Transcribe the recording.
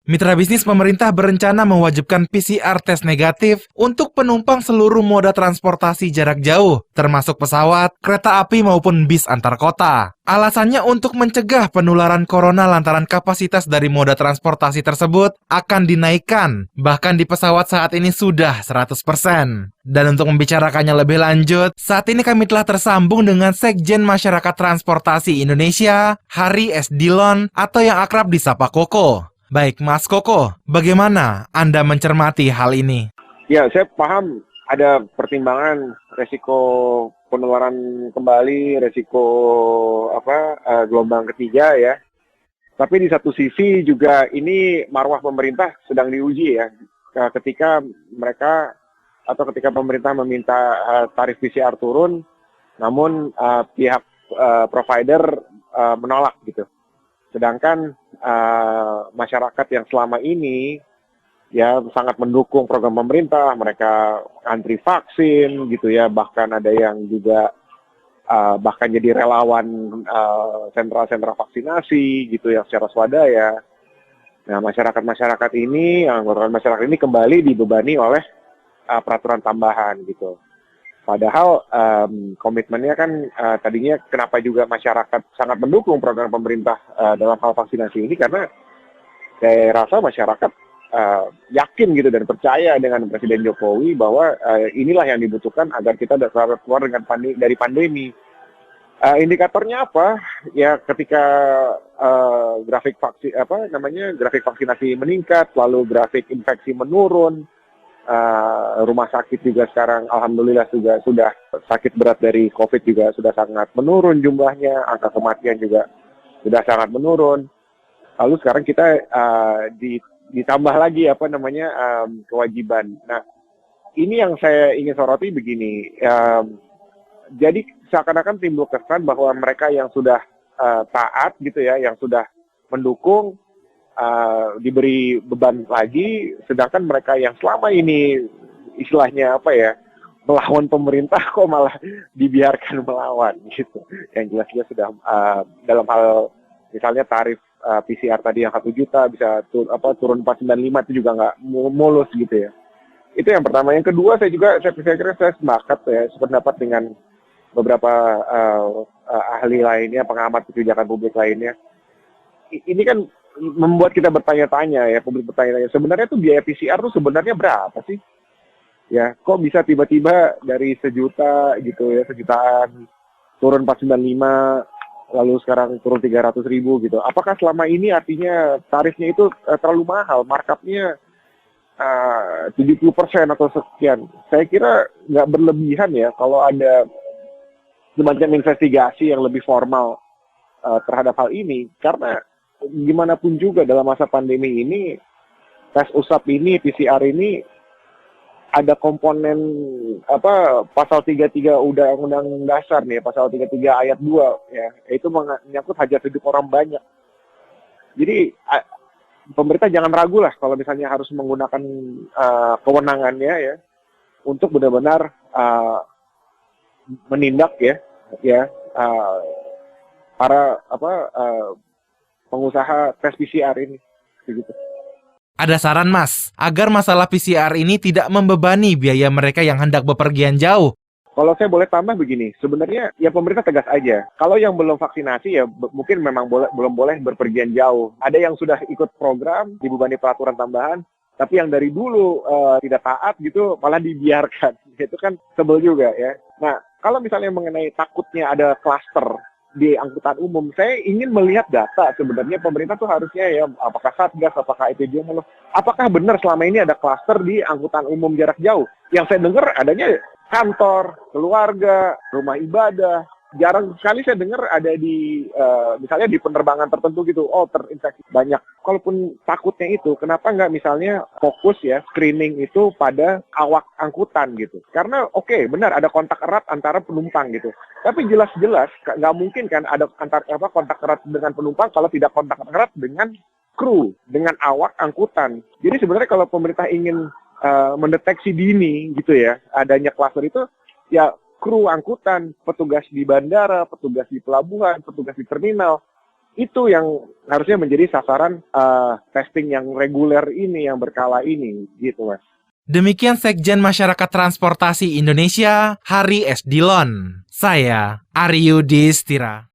Mitra bisnis pemerintah berencana mewajibkan PCR tes negatif untuk penumpang seluruh moda transportasi jarak jauh, termasuk pesawat, kereta api maupun bis antar kota. Alasannya untuk mencegah penularan corona lantaran kapasitas dari moda transportasi tersebut akan dinaikkan. Bahkan di pesawat saat ini sudah 100%. Dan untuk membicarakannya lebih lanjut, saat ini kami telah tersambung dengan Sekjen Masyarakat Transportasi Indonesia, Hari S. Dillon atau yang akrab disapa Koko. Baik, Mas Koko, bagaimana Anda mencermati hal ini? Ya, saya paham ada pertimbangan resiko penularan kembali, resiko gelombang ketiga ya. Tapi di satu sisi juga ini marwah pemerintah sedang diuji ya. Ketika pemerintah meminta tarif PCR turun, namun pihak provider menolak gitu. Sedangkan masyarakat yang selama ini ya sangat mendukung program pemerintah, mereka antri vaksin gitu ya, bahkan ada yang juga bahkan jadi relawan sentra-sentra vaksinasi gitu ya secara swadaya. Nah, masyarakat ini, anggota masyarakat ini kembali dibebani oleh peraturan tambahan gitu. Padahal komitmennya kan tadinya kenapa juga masyarakat sangat mendukung program pemerintah dalam hal vaksinasi ini, karena saya rasa masyarakat yakin gitu dan percaya dengan Presiden Jokowi bahwa inilah yang dibutuhkan agar kita dapat keluar dari pandemi. Indikatornya apa? Ya ketika grafik vaksinasi meningkat, lalu grafik infeksi menurun. Rumah sakit juga sekarang alhamdulillah juga sudah sakit berat dari COVID juga sudah sangat menurun jumlahnya, angka kematian juga sudah sangat menurun. Lalu sekarang kita ditambah lagi kewajiban. Nah, ini yang saya ingin soroti begini. Jadi seakan-akan timbul kesan bahwa mereka yang sudah taat gitu ya, yang sudah mendukung diberi beban lagi, sedangkan mereka yang selama ini istilahnya melawan pemerintah kok malah dibiarkan melawan gitu. Yang jelas-jelas sudah dalam hal misalnya tarif PCR tadi yang 1 juta bisa turun 495 itu juga nggak mulus gitu ya. Itu yang pertama. Yang kedua saya kira saya sepakat ya, sependapat dengan beberapa ahli lainnya, pengamat kebijakan publik lainnya. Ini kan membuat kita bertanya-tanya ya, publik bertanya-tanya, sebenarnya tuh biaya PCR tuh sebenarnya berapa sih? Ya, kok bisa tiba-tiba dari 1 juta gitu ya, 1 jutaan turun 495, lalu sekarang turun 300.000 gitu. Apakah selama ini artinya tarifnya itu terlalu mahal, markupnya 70% atau sekian? Saya kira nggak berlebihan ya kalau ada semacam investigasi yang lebih formal terhadap hal ini, karena gimana pun juga dalam masa pandemi ini, tes usap ini, PCR ini, ada komponen pasal 33 Undang-Undang Dasar nih, pasal 33 ayat 2 ya, itu menyangkut hajat hidup orang banyak. Jadi pemerintah jangan ragu lah kalau misalnya harus menggunakan kewenangannya ya untuk benar-benar menindak para pengusaha tes PCR ini, begitu. Ada saran Mas, agar masalah PCR ini tidak membebani biaya mereka yang hendak bepergian jauh. Kalau saya boleh tambah begini, sebenarnya ya pemerintah tegas aja. Kalau yang belum vaksinasi ya mungkin memang belum boleh berpergian jauh. Ada yang sudah ikut program, dibebani peraturan tambahan, tapi yang dari dulu tidak taat gitu malah dibiarkan. Itu kan sebel juga ya. Nah, kalau misalnya mengenai takutnya ada klaster di angkutan umum, saya ingin melihat data sebenarnya pemerintah tuh harusnya ya, apakah Satgas, apakah epidemiolog, apakah benar selama ini ada klaster di angkutan umum jarak jauh. Yang saya dengar adanya kantor, keluarga, rumah ibadah. Jarang sekali saya dengar ada di misalnya di penerbangan tertentu gitu, terinfeksi banyak. Kalaupun takutnya itu, kenapa nggak misalnya fokus ya screening itu pada awak angkutan gitu? Karena benar ada kontak erat antara penumpang gitu. Tapi jelas-jelas nggak mungkin kan ada kontak erat dengan penumpang kalau tidak kontak erat dengan kru, dengan awak angkutan. Jadi sebenarnya kalau pemerintah ingin mendeteksi dini gitu ya adanya klaster itu, ya kru angkutan, petugas di bandara, petugas di pelabuhan, petugas di terminal, itu yang harusnya menjadi sasaran testing yang reguler ini, yang berkala ini, gitu Mas. Demikian Sekjen Masyarakat Transportasi Indonesia, Hari S. Dillon. Saya, Aryu Distira.